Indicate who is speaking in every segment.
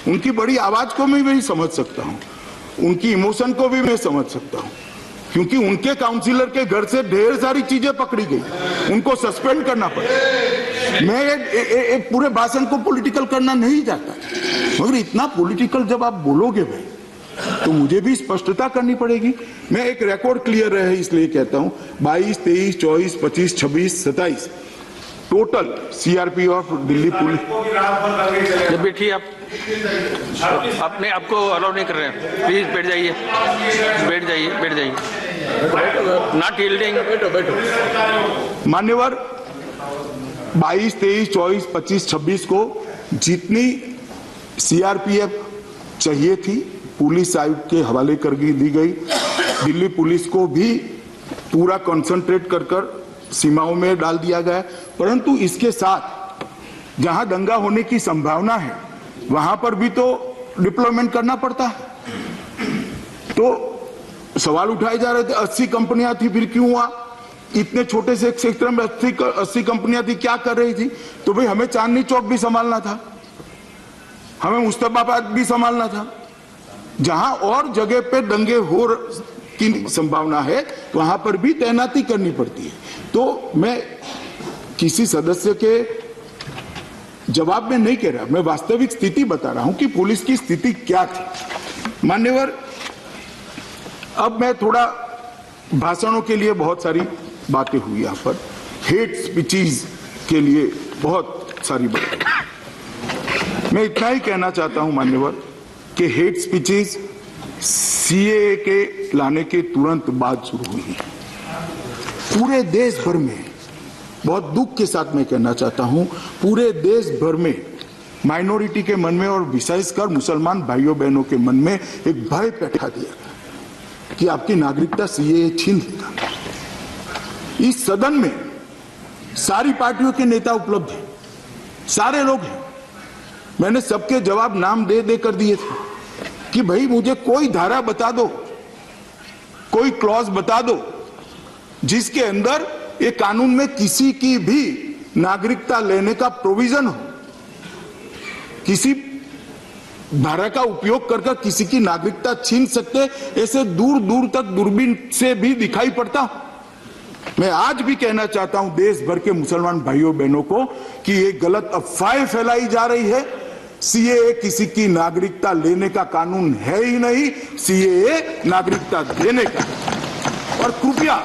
Speaker 1: उनकी बड़ी आवाज को मैं भी समझ सकता हूं, उनकी इमोशन को भी मैं समझ सकता हूं, क्योंकि उनके काउंसिलर के घर से ढेर सारी चीजें पकड़ी गई, उनको सस्पेंड करना पड़ा। मैं एक पूरे भाषण को पॉलिटिकल करना नहीं चाहता, मगर इतना पॉलिटिकल जब आप बोलोगे भाई तो मुझे भी स्पष्टता करनी पड़ेगी। मैं एक रिकॉर्ड क्लियर रहे इसलिए कहता हूं, 22, 23, 24, 25, 26, 27 total CRP of Delhi police.
Speaker 2: जब बैठिए आप अपने आपको अलाउ नहीं कर रहे हैं, प्लीज बैठ जाइए, बैठ जाइए, बैठ जाइए, नॉट यील्डिंग। बैठो।
Speaker 1: मान्यवर, 22, 23, 24, 25, 26 को जितनी सीआरपीएफ चाहिए थी पुलिस आयुक्त के हवाले कर दी गई। दिल्ली पुलिस को भी पूरा कंसंट्रेट कर सीमाओं में डाल दिया गया, परंतु इसके साथ जहां दंगा होने की संभावना है वहां पर भी तो डिप्लॉयमेंट करना पड़ता है। तो सवाल उठाए जा रहे थे 80 कंपनियां थी, फिर क्यों हुआ? इतने छोटे से एक क्षेत्र में 80 कंपनियां थी, क्या कर रही थी? तो भाई हमें चांदनी चौक भी संभालना था, हमें मुस्तफाबाद भी संभालना था। जहां और जगह पे दंगे हो की संभावना है वहां पर भी तैनाती करनी पड़ती है। तो मैं किसी सदस्य के जवाब में नहीं कह रहा, मैं वास्तविक स्थिति बता रहा हूं कि पुलिस की स्थिति क्या थी। मान्यवर, अब मैं थोड़ा भाषणों के लिए बहुत सारी बातें हुई यहां पर, हेट स्पीचेस के लिए बहुत सारी बातें। मैं इतना ही कहना चाहता हूं मान्यवर कि हेट स्पीचेस सीएए के लाने के तुरंत बाद शुरू हुई। पूरे देश भर में, बहुत दुख के साथ मैं कहना चाहता हूं, पूरे देश भर में माइनॉरिटी के मन में और विशेषकर मुसलमान भाइयों बहनों के मन में एक भय बैठा दिया गया कि आपकी नागरिकता सीएए छीन लेगा। इस सदन में सारी पार्टियों के नेता उपलब्ध हैं, सारे लोग हैं। मैंने सबके जवाब नाम दे दे कर दिए थे कि भाई मुझे कोई धारा बता दो, कोई क्लॉज बता दो जिसके अंदर ये कानून में किसी की भी नागरिकता लेने का प्रोविजन हो, किसी धारा का उपयोग कर किसी की नागरिकता छीन सकते, ऐसे दूर दूर तक दूरबीन से भी दिखाई पड़ता। मैं आज भी कहना चाहता हूं देश भर के मुसलमान भाइयों बहनों को कि ये गलत अफवाहें फैलाई जा रही है। सीएए किसी की नागरिकता लेने का कानून है ही नहीं, सीएए नागरिकता देने का। और कृपया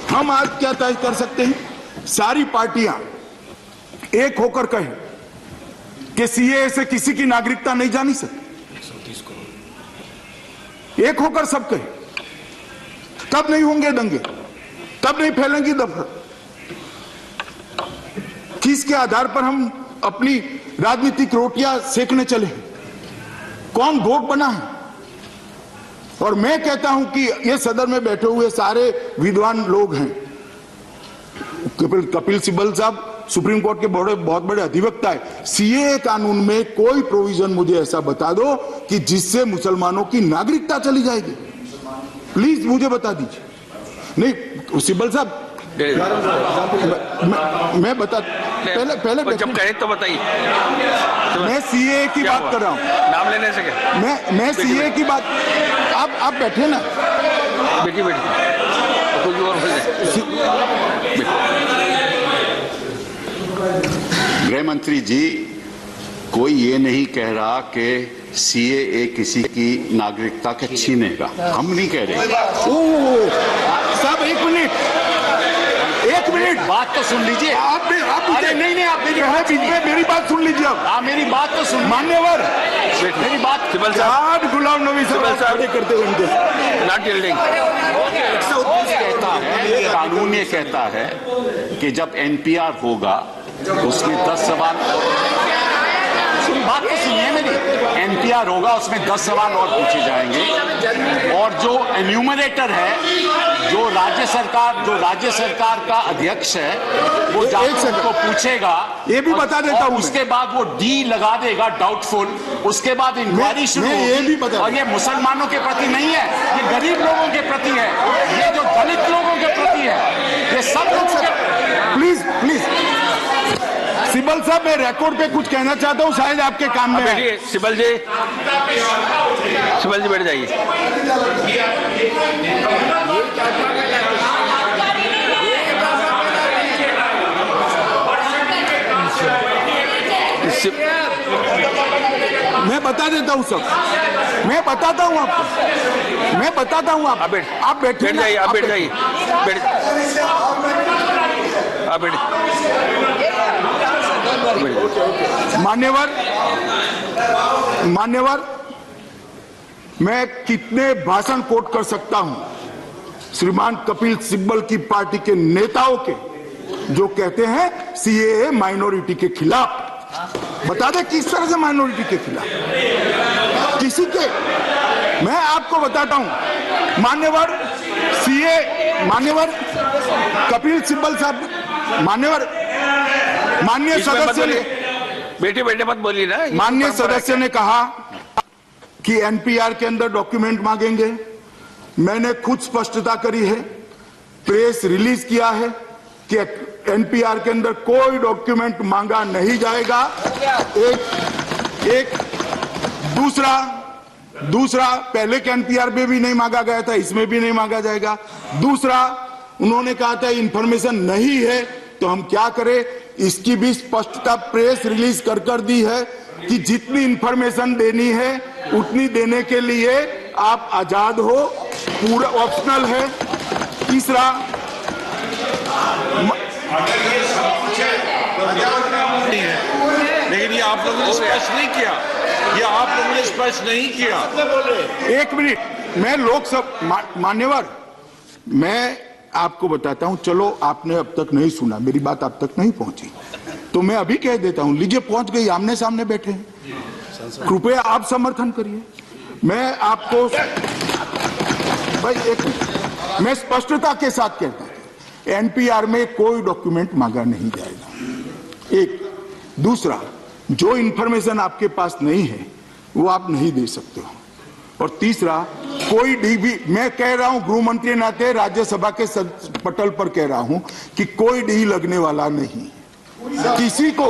Speaker 1: हम आज क्या तय कर सकते हैं, सारी पार्टियां एक होकर कहें कि सीएए से किसी की नागरिकता नहीं जानी सकती, एक होकर सब कहें, तब नहीं होंगे दंगे, तब नहीं फैलेंगी दफा। किसके आधार पर हम अपनी राजनीतिक रोटियां सेकने चले, कौन वोट बना है? और मैं कहता हूं कि ये सदन में बैठे हुए सारे विद्वान लोग हैं, कपिल सिब्बल साहब सुप्रीम कोर्ट के बहुत बड़े अधिवक्ता है, सीएए कानून में कोई प्रोविजन मुझे ऐसा बता दो कि जिससे मुसलमानों की नागरिकता चली जाएगी, प्लीज मुझे बता दीजिए। नहीं सिब्बल साहब, मैं बता, पहले
Speaker 2: जब कहे तो बताइए।
Speaker 1: मैं सीएए की बात कर रहा हूं,
Speaker 2: नाम लेने से क्या?
Speaker 1: मैं सीएए की बात, आप बैठे ना,
Speaker 2: बेटी कुछ और
Speaker 3: गृह मंत्री जी, कोई ये नहीं कह रहा कि सीएए किसी की नागरिकता के छीनेगा, हम नहीं कह रहे।
Speaker 1: साहब एक मिनट
Speaker 3: बात तो सुन लीजिए।
Speaker 1: आप
Speaker 3: अरे नहीं आप
Speaker 1: मेरी बात सुन लीजिए। आप
Speaker 3: मेरी बात तो सुन।
Speaker 1: मान्यवर,
Speaker 3: मेरी बात
Speaker 1: गुलाम नबी साहब करते हुए
Speaker 2: नॉट यील्डिंग।
Speaker 3: कानून ये कहता है कि जब एनपीआर होगा उसमें 10 सवाल, बात तो सुनिए मेरी, एनपीआर होगा उसमें 10 सवाल और पूछे जाएंगे, और जो एन्यूमरेटर है, जो राज्य सरकार का अध्यक्ष है, वो जाकर को पूछेगा,
Speaker 1: ये भी बता देता हूं,
Speaker 3: उसके बाद वो डी लगा देगा डाउटफुल, उसके बाद इंक्वायरी शुरू होगी। और ये मुसलमानों के प्रति नहीं है, ये गरीब लोगों के प्रति है, ये जो दलित लोगों के प्रति है, ये सब लोग।
Speaker 1: प्लीज सिब्बल साहब, मैं रिकॉर्ड पे कुछ कहना चाहता हूँ, शायद आपके काम में है।
Speaker 2: बैठिए सिब्बल जी, सिब्बल जी बैठ जाइए।
Speaker 1: मैं बता देता हूँ सब, मैं बताता हूँ आपको, मैं बताता हूँ आप बैठ
Speaker 2: जाइए, आप बैठ जाइए, आप बैठ।
Speaker 1: मान्यवर, मैं कितने भाषण कोट कर सकता हूं श्रीमान कपिल सिब्बल की पार्टी के नेताओं के, जो कहते हैं सीएए माइनॉरिटी के खिलाफ। बता दे किस तरह से माइनॉरिटी के खिलाफ, किसी के, मैं आपको बताता हूं मान्यवर, मान्यवर कपिल सिब्बल साहब, माननीय सदस्य ने,
Speaker 2: बेटे मत बोलिए ना।
Speaker 1: माननीय सदस्य ने कहा कि एनपीआर के अंदर डॉक्यूमेंट मांगेंगे। मैंने खुद स्पष्टता करी है, प्रेस रिलीज किया है कि एनपीआर के अंदर कोई डॉक्यूमेंट मांगा नहीं जाएगा। एक दूसरा पहले के एनपीआर में भी नहीं मांगा गया था, इसमें भी नहीं मांगा जाएगा। दूसरा, उन्होंने कहा था इंफॉर्मेशन नहीं है तो हम क्या करें, इसकी भी स्पष्टता प्रेस रिलीज कर दी है कि जितनी इंफॉर्मेशन देनी है उतनी देने के लिए आप आजाद हो, पूरा ऑप्शनल है। तीसरा,
Speaker 4: लेकिन ये आप लोगों ने स्पष्ट नहीं किया, ये आप लोगों ने स्पष्ट नहीं किया।
Speaker 1: एक मिनट, मैं लोकसभा, मान्यवर, मैं आपको बताता हूं, चलो आपने अब तक नहीं सुना, मेरी बात आप तक नहीं पहुंची, तो मैं अभी कह देता हूं, लीजिए पहुंच गई, आमने सामने बैठे हैं, कृपया आप समर्थन करिए। मैं आपको भाई एक मिनट, मैं स्पष्टता के साथ कहता हूं, एनपीआर में कोई डॉक्यूमेंट मांगा नहीं जाएगा। एक, दूसरा, जो इंफॉर्मेशन आपके पास नहीं है वो आप नहीं दे सकते हो। और तीसरा, कोई डी भी, मैं कह रहा हूं गृह मंत्री नाते राज्यसभा के पटल पर कह रहा हूं कि कोई डी लगने वाला नहीं किसी को।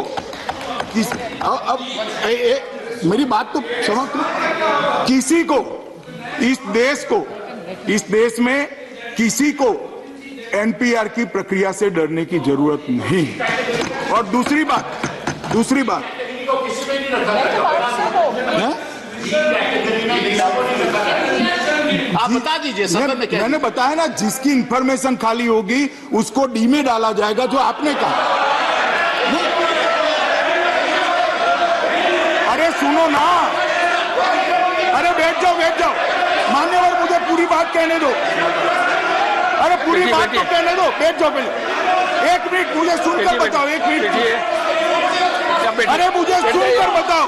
Speaker 1: अब मेरी बात तो समझ, किसी को, इस देश में किसी को एनपीआर की प्रक्रिया से डरने की जरूरत नहीं। और दूसरी बात
Speaker 3: आप बता दीजिए,
Speaker 1: मैंने बताया ना, जिसकी इंफॉर्मेशन खाली होगी उसको डी में डाला जाएगा, जो आपने कहा। अरे सुनो ना, अरे बैठ जाओ, मान्यवर, मुझे पूरी बात कहने दो। अरे पूरी बात तो कहने दो, बैठ जाओ पहले। एक मिनट, मुझे सुनकर बताओ, एक मिनट, अरे मुझे सुनकर बताओ,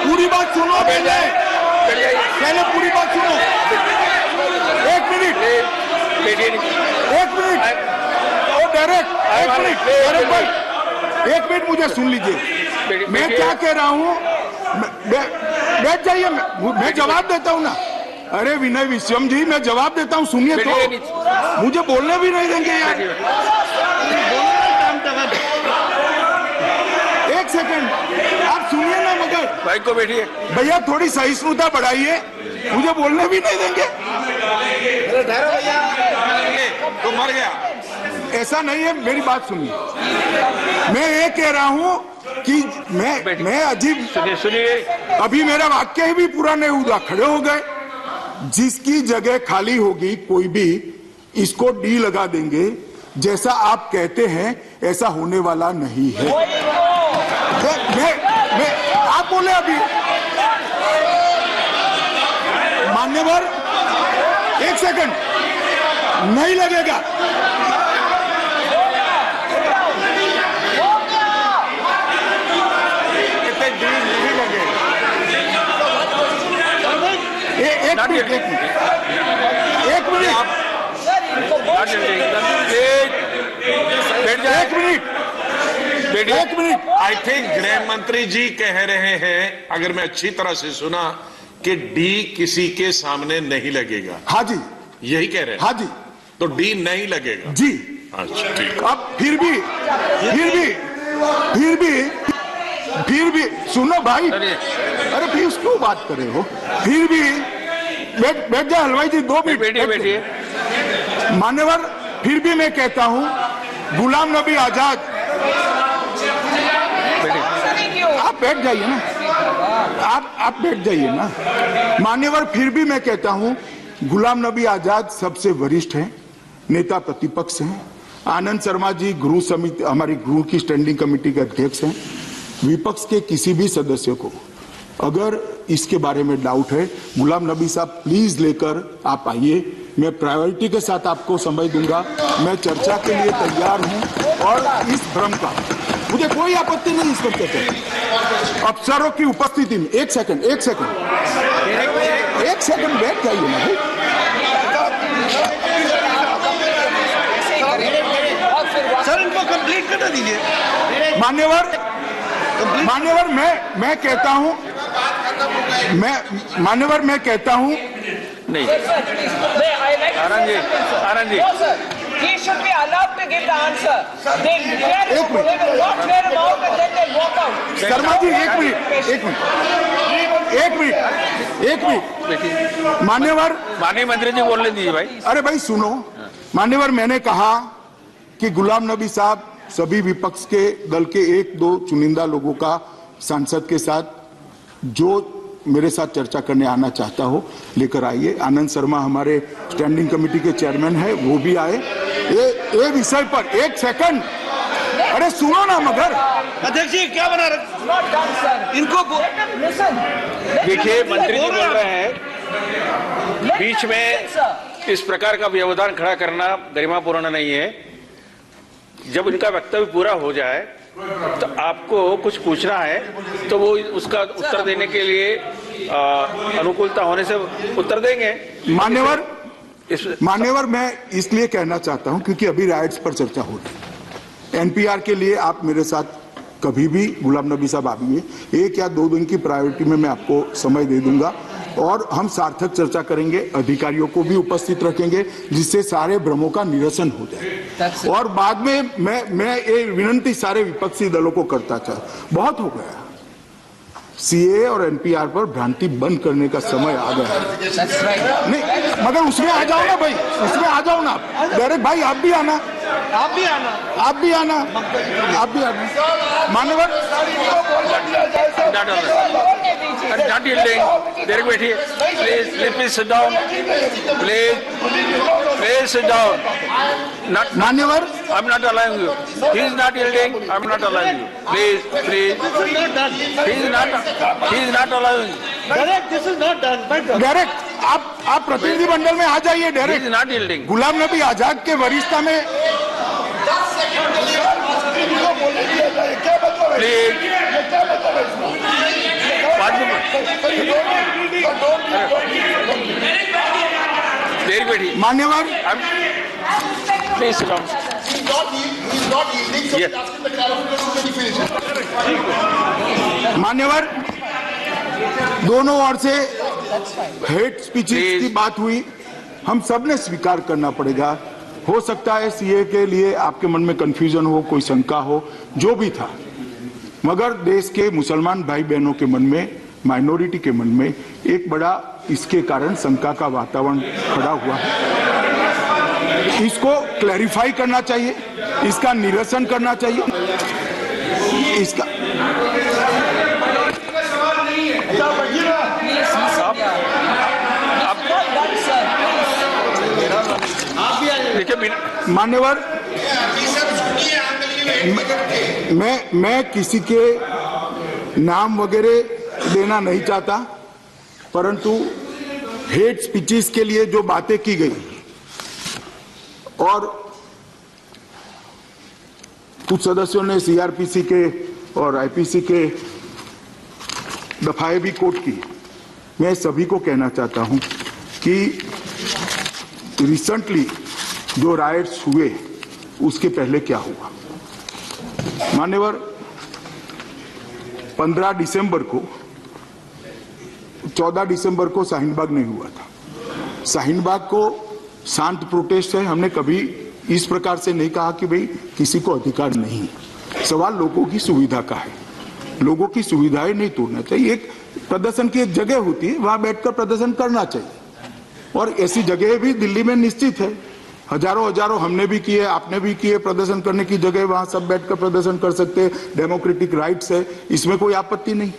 Speaker 1: पूरी बात सुनो पहले पूरी बात सुनो। एक मिनट, ओ डायरेक्ट, भाई एक मिनट मुझे सुन लीजिए, मैं क्या कह रहा हूं, बैठ जाइए, मैं जवाब देता हूं ना। अरे विनय विश्वम जी, मैं जवाब देता हूं, सुनिए तो, मुझे बोलने भी नहीं देंगे यार। एक सेकंड, आप सुनिए ना, मगर
Speaker 2: भाई को बैठिए
Speaker 1: भैया, थोड़ी सहिष्णुता बढ़ाइए, मुझे बोलने भी नहीं देंगे।
Speaker 4: तो मर गया,
Speaker 1: ऐसा नहीं है, मेरी बात सुनिए। मैं ये कह रहा हूं कि मैं अजीब,
Speaker 2: सुनिए,
Speaker 1: अभी मेरा वाक्य भी पूरा नहीं हुआ, खड़े हो गए। जिसकी जगह खाली होगी कोई भी, इसको डी लगा देंगे। जैसा आप कहते हैं ऐसा होने वाला नहीं है। मैं आप बोले अभी, मान्यवर, एक सेकंड, नहीं लगेगा। एक मिनट,
Speaker 4: आई थिंक गृह मंत्री जी कह रहे हैं, अगर मैं अच्छी तरह से सुना, कि डी किसी के सामने नहीं लगेगा।
Speaker 1: हाँ जी,
Speaker 4: यही कह रहे हैं।
Speaker 1: हाँ जी,
Speaker 4: तो डी नहीं लगेगा
Speaker 1: जी।
Speaker 4: अच्छा ठीक।
Speaker 1: अब फिर भी सुनो भाई, अरे प्लीज क्यों बात कर रहे हो? फिर भी बैठ जाए हलवाई जी, 2 मिनट
Speaker 2: बैठिए।
Speaker 1: मान्यवर, फिर भी मैं कहता हूं गुलाम नबी आजाद, आप बैठ जाइए ना, आप बैठ जाइए ना। मान्यवर, फिर भी मैं कहता हूं गुलाम नबी आजाद सबसे वरिष्ठ हैं, नेता प्रतिपक्ष हैं। आनंद शर्मा जी गृह समिति, हमारी गृह की स्टैंडिंग कमेटी के अध्यक्ष हैं। विपक्ष के किसी भी सदस्य को अगर इसके बारे में डाउट है, गुलाम नबी साहब प्लीज लेकर आप आइए, मैं प्रायोरिटी के साथ आपको समय दूंगा। मैं चर्चा के लिए तैयार हूं और इस भ्रम का मुझे कोई आपत्ति नहीं इस पर चर्चा। अफसरों की उपस्थिति में एक सेकंड बैठ जाइए ना भाई।
Speaker 5: सर इनको कंप्लीट करना दीजिए।
Speaker 1: मान्यवर, मैं कहता हूं
Speaker 2: नहीं, Anand ji,
Speaker 6: He should be allowed to give the answer. They will not clear him out and then they walk out.
Speaker 1: Sharma ji एक मिनट।
Speaker 2: माननीय मंत्री जी बोलने दीजिए भाई।
Speaker 1: अरे भाई सुनो, मान्यवर, मैंने कहा कि गुलाम नबी साहब सभी विपक्ष के दल के 1-2 चुनिंदा लोगों का सांसद के साथ जो मेरे साथ चर्चा करने आना चाहता हो लेकर आइए। आनंद शर्मा हमारे स्टैंडिंग कमेटी के चेयरमैन है, वो भी आए। ये विषय पर एक सेकंड, अरे सुनो ना। मगर
Speaker 5: अध्यक्ष जी क्या बना रहे इनको?
Speaker 2: देखिए, मंत्री जी बोल रहे हैं, बीच में इस प्रकार का व्यवधान खड़ा करना गरिमापूर्ण नहीं है। जब उनका वक्तव्य पूरा हो जाए तो आपको कुछ पूछना है तो वो उसका उत्तर देने के लिए अनुकूलता होने से उत्तर देंगे।
Speaker 1: मान्यवर, मैं इसलिए कहना चाहता हूं क्योंकि अभी राइट्स पर चर्चा हो रही है। एनपीआर के लिए आप मेरे साथ कभी भी गुलाम नबी साहब आइए, 1 या 2 दिन की प्रायोरिटी में मैं आपको समय दे दूंगा और हम सार्थक चर्चा करेंगे। अधिकारियों को भी उपस्थित रखेंगे जिससे सारे भ्रमों का निरसन हो जाए। और बाद में मैं ये विनंती सारे विपक्षी दलों को करता चाहूं, बहुत हो गया, सीए और एनपीआर पर भ्रांति बंद करने का समय आ गया है। नहीं, मगर उसमें आ जाओ ना भाई, उसमें आ जाओ ना डायरेक्ट भाई। आप भी आना। मान्यवर,
Speaker 2: not yielding. There बैठिए, please sit down. Please sit down.
Speaker 1: मान्यवर,
Speaker 2: I'm not allowing you. He is not yielding. I'm not allowing you. Please. He is not allowing you.
Speaker 5: Direct this is not done.
Speaker 1: Direct आप प्रतिनिधि मंडल में आ जाइए।
Speaker 2: He is
Speaker 1: direct
Speaker 2: not yielding.
Speaker 1: Ghulam Nabi Azad के वरिष्ठता में
Speaker 2: Please. देर बैठिए।
Speaker 1: मान्यवर,
Speaker 2: Please sit down. Yes.
Speaker 1: मान्यवर, दोनों ओर से हेट स्पीचेस की बात हुई, हम सब ने स्वीकार करना पड़ेगा। हो सकता है सीए के लिए आपके मन में कंफ्यूजन हो, कोई शंका हो, जो भी था, मगर देश के मुसलमान भाई बहनों के मन में, माइनॉरिटी के मन में एक बड़ा इसके कारण शंका का वातावरण खड़ा हुआ है। इसको क्लैरिफाई करना चाहिए, इसका निरसन करना चाहिए। इसका
Speaker 2: देखिए,
Speaker 1: मान्यवर, मैं किसी के नाम वगैरह देना नहीं चाहता, परंतु हेट स्पीचेस के लिए जो बातें की गई और कुछ सदस्यों ने सीआरपीसी के और आईपीसी के दफाएं भी कोट की, मैं सभी को कहना चाहता हूं कि रिसेंटली जो राइट्स हुए उसके पहले क्या हुआ। मान्यवर, 15 दिसंबर को, 14 दिसंबर को शाहीन बाग नहीं हुआ था। शाहीन बाग को शांत प्रोटेस्ट है, हमने कभी इस प्रकार से नहीं कहा कि भाई किसी को अधिकार नहीं। सवाल लोगों की सुविधा का है, लोगों की सुविधाएं नहीं तोड़ना चाहिए। एक प्रदर्शन की एक जगह होती है, वहां बैठकर प्रदर्शन करना चाहिए और ऐसी जगह भी दिल्ली में निश्चित है। हजारों हमने भी किए, आपने भी किए, प्रदर्शन करने की जगह वहां सब बैठकर प्रदर्शन कर सकते हैं, डेमोक्रेटिक राइट्स है, इसमें कोई आपत्ति नहीं।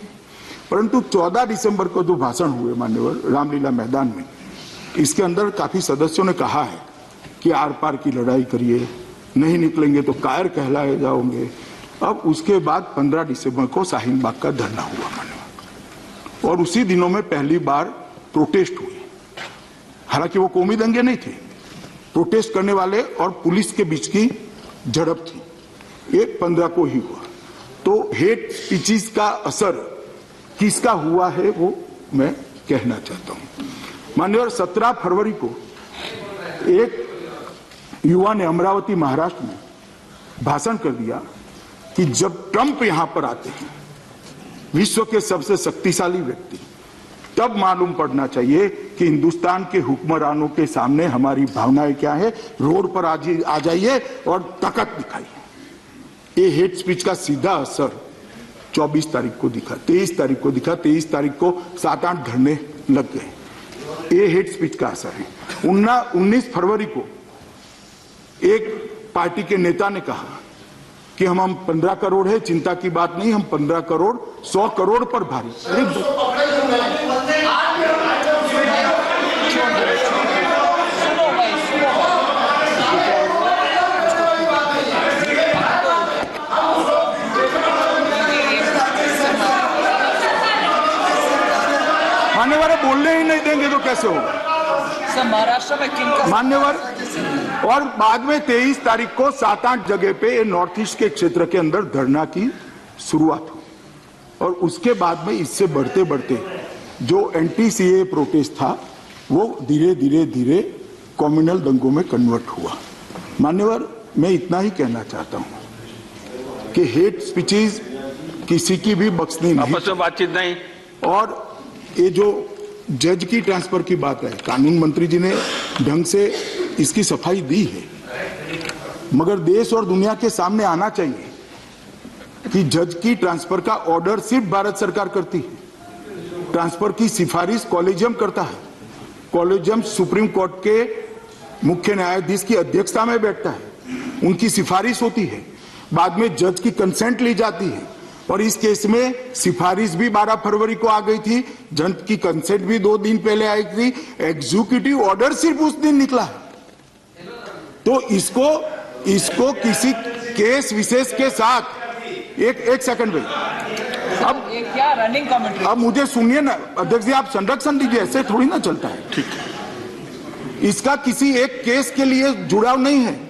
Speaker 1: परंतु 14 दिसंबर को जो भाषण हुए मान्यवर रामलीला मैदान में, इसके अंदर काफी सदस्यों ने कहा है कि आर पार की लड़ाई करिए, नहीं निकलेंगे तो कायर कहलाए जाओगे। अब उसके बाद 15 दिसंबर को शाहीन बाग का धरना हुआ मान्यवर, और उसी दिनों में पहली बार प्रोटेस्ट हुई। हालांकि वो कौमी दंगे नहीं थे, प्रोटेस्ट करने वाले और पुलिस के बीच की झड़प थी। ये 15 को ही हुआ। तो हेट स्पीचेस का असर किसका हुआ है वो मैं कहना चाहता हूं मान्यवर। 17 फरवरी को एक युवा ने अमरावती महाराष्ट्र में भाषण कर दिया कि जब ट्रंप यहां पर आते हैं, विश्व के सबसे शक्तिशाली व्यक्ति, तब मालूम पड़ना चाहिए कि हिंदुस्तान के हुक्मरानों के सामने हमारी भावनाएं क्या है। रोड पर आ जाइए और ताकत दिखाइए। ये हेट स्पीच का सीधा असर 24 तारीख को दिखा, 23 तारीख को दिखा। 23 तारीख को 7-8 धरने लग गए। ये हेट स्पीच का असर है। 19 फरवरी को एक पार्टी के नेता ने कहा कि हम 15 करोड़ है, चिंता की बात नहीं, हम 15 करोड़ 100 करोड़ पर भारी। मान्यवर बोलने ही नहीं देंगे तो कैसे होगा
Speaker 6: महाराष्ट्र में किन
Speaker 1: मान्यवर। और बाद में 23 तारीख को 7-8 जगह पे नॉर्थ ईस्ट के क्षेत्र के अंदर धरना की शुरुआत हुई और उसके बाद में इससे बढ़ते बढ़ते जो एंटी सीए प्रोटेस्ट था वो धीरे कम्युनल दंगों में कन्वर्ट हुआ। मान्यवर, मैं इतना ही कहना चाहता हूं कि हेट स्पीचेस किसी की भी बख्शनी नहीं,
Speaker 2: आपस में बातचीत नहीं।
Speaker 1: और ये जो जज की ट्रांसफर की बात है, कानून मंत्री जी ने ढंग से इसकी सफाई दी है, मगर देश और दुनिया के सामने आना चाहिए कि जज की ट्रांसफर का ऑर्डर सिर्फ भारत सरकार करती है। ट्रांसफर की सिफारिश कॉलेजियम करता है। कॉलेजियम सुप्रीम कोर्ट के मुख्य न्यायाधीश की अध्यक्षता में बैठता है, उनकी सिफारिश होती है, बाद में जज की कंसेंट ली जाती है। और इस केस में सिफारिश भी 12 फरवरी को आ गई थी, जज की कंसेंट भी 2 दिन पहले आई थी, एग्जीक्यूटिव ऑर्डर सिर्फ उस दिन निकला है। तो इसको किसी केस विशेष के साथ एक सेकंड भाई, अब
Speaker 6: क्या रनिंग कमेंट्री,
Speaker 1: अब मुझे सुनिए ना अध्यक्ष जी, आप संरक्षण दीजिए, ऐसे थोड़ी ना चलता है। ठीक है, इसका किसी एक केस के लिए जुड़ाव नहीं है।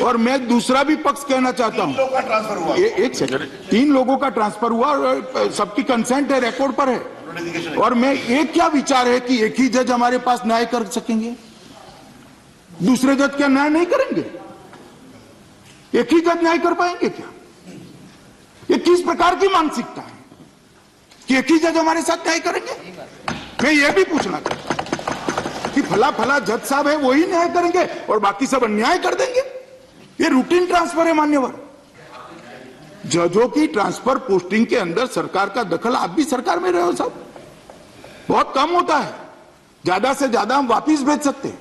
Speaker 1: और मैं दूसरा भी पक्ष कहना चाहता हूं, 3 लोगों का ट्रांसफर हुआ, एक सेकंड, 3 लोगों का ट्रांसफर हुआ और सबकी कंसेंट है, रिकॉर्ड पर है। और मैं एक क्या विचार है कि एक ही जज हमारे पास न्याय कर सकेंगे, दूसरे जज क्या न्याय नहीं करेंगे? एक ही जज न्याय कर पाएंगे क्या? ये किस प्रकार की मानसिकता है कि एक ही जज हमारे साथ न्याय करेंगे? मैं ये भी पूछना चाहता कि फला जज साहब है वही न्याय करेंगे और बाकी सब अन्याय कर देंगे? ये रूटीन ट्रांसफर है मान्यवर। जजों की ट्रांसफर पोस्टिंग के अंदर सरकार का दखल, आप भी सरकार में रहे हो साहब, बहुत कम होता है। ज्यादा से ज्यादा हम वापिस भेज सकते हैं,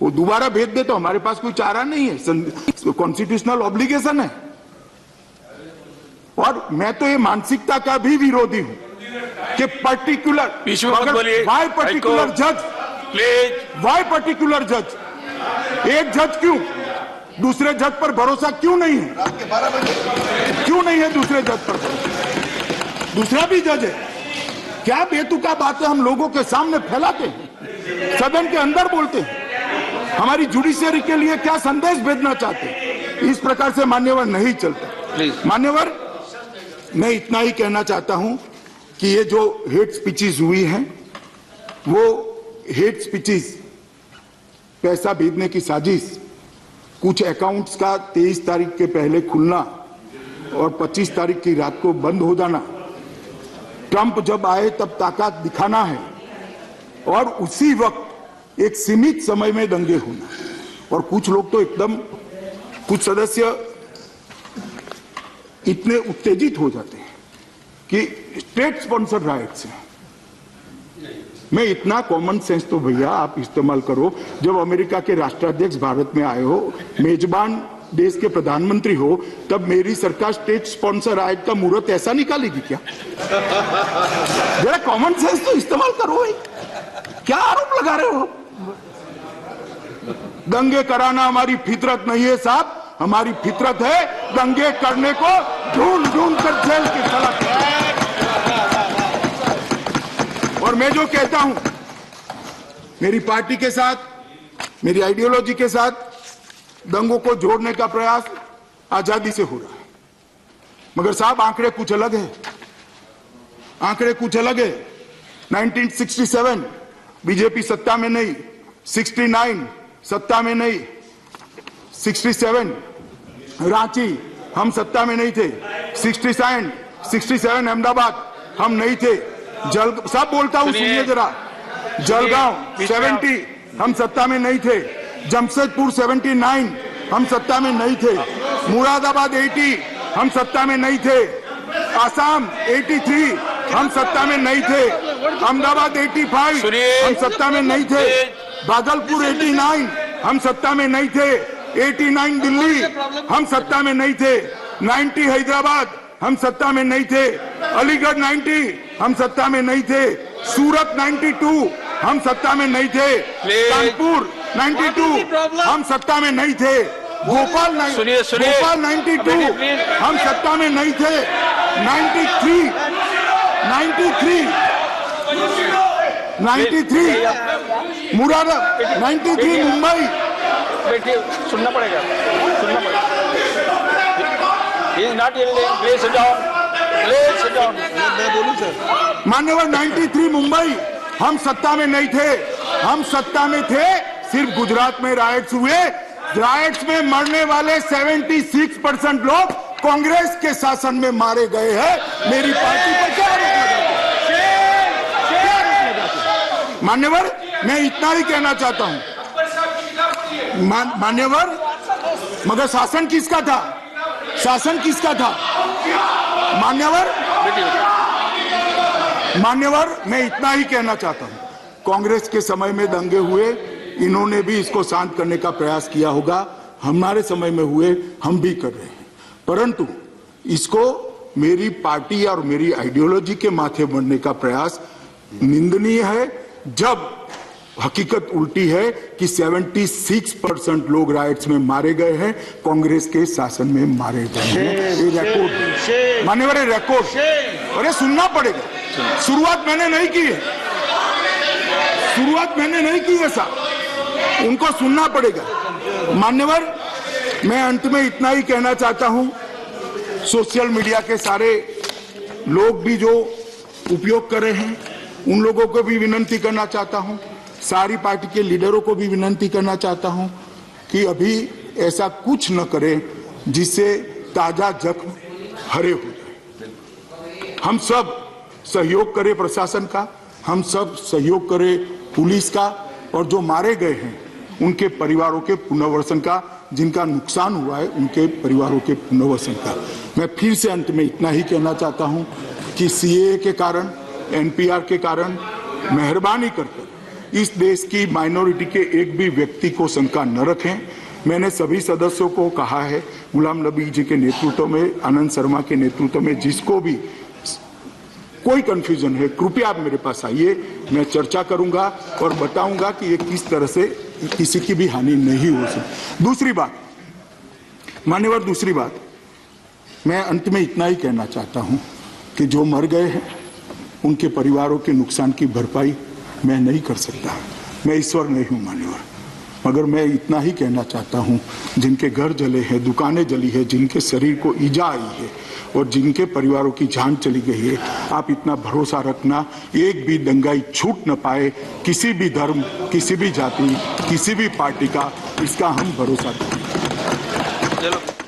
Speaker 1: वो दोबारा भेज दे तो हमारे पास कोई चारा नहीं है, कॉन्स्टिट्यूशनल ऑब्लिगेशन है। और मैं तो ये मानसिकता का भी विरोधी हूं कि पर्टिकुलर वाई पर्टिकुलर जज, वाई पर्टिकुलर जज, एक जज क्यों? दूसरे जज पर भरोसा क्यों नहीं है? क्यों नहीं है दूसरे जज पर? दूसरा भी जज है, क्या बेतुका बातें हम लोगों के सामने फैलाते हैं, सदन के अंदर बोलते हैं, हमारी जुडिशियरी के लिए क्या संदेश भेजना चाहते हैं? इस प्रकार से मान्यवर नहीं चलता। मान्यवर, मैं इतना ही कहना चाहता हूं कि ये जो हेट स्पीचेस हुई हैं, वो हेट स्पीचेस पैसा भेजने की साजिश, कुछ अकाउंट्स का 23 तारीख के पहले खुलना और 25 तारीख की रात को बंद हो जाना, ट्रंप जब आए तब ताकत दिखाना है, और उसी वक्त एक सीमित समय में दंगे होना। और कुछ लोग तो एकदम कुछ सदस्य इतने उत्तेजित हो जाते हैं कि स्टेट स्पॉन्सर्ड राइट्स हैं। मैं इतना कॉमन सेंस तो भैया आप इस्तेमाल करो। जब अमेरिका के राष्ट्राध्यक्ष भारत में आए हो, मेजबान देश के प्रधानमंत्री हो, तब मेरी सरकार स्टेट स्पॉन्सर राइट का मुहूर्त ऐसा निकालेगी क्या? जरा कॉमन सेंस तो इस्तेमाल करो भाई। क्या आरोप लगा रहे हो? दंगे कराना हमारी फितरत नहीं है साहब, हमारी फितरत है दंगे करने को ढूंढ ढूंढ कर जेल की सलाह। और मैं जो कहता हूं, मेरी पार्टी के साथ, मेरी आइडियोलॉजी के साथ दंगों को जोड़ने का प्रयास आजादी से हो रहा है, मगर साहब आंकड़े कुछ अलग है। आंकड़े कुछ अलग है। 1967 बीजेपी सत्ता में नहीं, 69 सत्ता में नहीं, 67 रांची हम सत्ता में नहीं थे, 67 अहमदाबाद हम नहीं थे, सब बोलता हूं सुनिए जरा, जलगांव 70 हम सत्ता में नहीं थे, जमशेदपुर 79 हम सत्ता में नहीं थे, मुरादाबाद 80 हम सत्ता में नहीं थे, आसाम 83 हम सत्ता में नहीं थे, अहमदाबाद 85 हम सत्ता में नहीं थे, भागलपुर 89 हम सत्ता में नहीं थे, 89 दिल्ली हम सत्ता में नहीं थे, 90 हैदराबाद हम सत्ता में नहीं थे, अलीगढ़ 90 हम सत्ता में नहीं थे, सूरत 92 हम सत्ता में नहीं थे, कानपुर 92 हम सत्ता में नहीं थे, भोपाल 92 हम सत्ता में नहीं थे, 93 मुरादाबाद 93 मुंबई।
Speaker 2: सुनना पड़ेगा, सुनना पड़ेगा। He is not yielding. Please sit down. Please sit down.
Speaker 5: मैं बोलूं सर?
Speaker 1: मान्यवर 93 मुंबई हम सत्ता में नहीं थे, हम सत्ता में थे सिर्फ गुजरात में राइट्स हुए। राइट्स में मरने वाले 76% लोग कांग्रेस के शासन में मारे गए हैं। मेरी पार्टी पर क्या आरोप लगाते हैं? मान्यवर मैं इतना ही कहना चाहता हूं मान्यवर, मगर शासन किसका था? शासन किसका था? मान्यवर मैं इतना ही कहना चाहता हूं, कांग्रेस के समय में दंगे हुए, इन्होंने भी इसको शांत करने का प्रयास किया होगा, हमारे समय में हुए, हम भी कर रहे हैं, परंतु इसको मेरी पार्टी और मेरी आइडियोलॉजी के माथे बढ़ने का प्रयास निंदनीय है। जब हकीकत उल्टी है कि 76% लोग राइट्स में मारे गए हैं, कांग्रेस के शासन में मारे गए हैं। ये रिकॉर्ड है मान्यवर, रिकॉर्ड। अरे सुनना पड़ेगा, शुरुआत मैंने नहीं की है, शुरुआत मैंने नहीं की है साहब, उनको सुनना पड़ेगा। मान्यवर मैं अंत में इतना ही कहना चाहता हूं, सोशल मीडिया के सारे लोग भी जो उपयोग कर रहे हैं, उन लोगों को भी विनती करना चाहता हूं, सारी पार्टी के लीडरों को भी विनती करना चाहता हूं कि अभी ऐसा कुछ न करें जिससे ताजा जख्म हरे हो जाए। हम सब सहयोग करें प्रशासन का, हम सब सहयोग करें पुलिस का, और जो मारे गए हैं उनके परिवारों के पुनर्वसन का, जिनका नुकसान हुआ है उनके परिवारों के पुनर्वसन का। मैं फिर से अंत में इतना ही कहना चाहता हूं कि सीएए के कारण, एनपीआर के कारण मेहरबानी करके इस देश की माइनॉरिटी के एक भी व्यक्ति को शंका न रखें। मैंने सभी सदस्यों को कहा है, गुलाम नबी जी के नेतृत्व में, आनंद शर्मा के नेतृत्व में, जिसको भी कोई कंफ्यूजन है कृपया आप मेरे पास आइए, मैं चर्चा करूंगा और बताऊंगा कि ये किस तरह से किसी की भी हानि नहीं हो सकती। दूसरी बात मान्यवर, दूसरी बात मैं अंत में इतना ही कहना चाहता हूं कि जो मर गए हैं उनके परिवारों के नुकसान की भरपाई मैं नहीं कर सकता, मैं ईश्वर नहीं हूं मान्यवर, मगर मैं इतना ही कहना चाहता हूं, जिनके घर जले हैं, दुकानें जली है, जिनके शरीर को ईजा आई है और जिनके परिवारों की जान चली गई है, आप इतना भरोसा रखना, एक भी दंगाई छूट न पाए, किसी भी धर्म, किसी भी जाति, किसी भी पार्टी का, इसका हम भरोसा दें।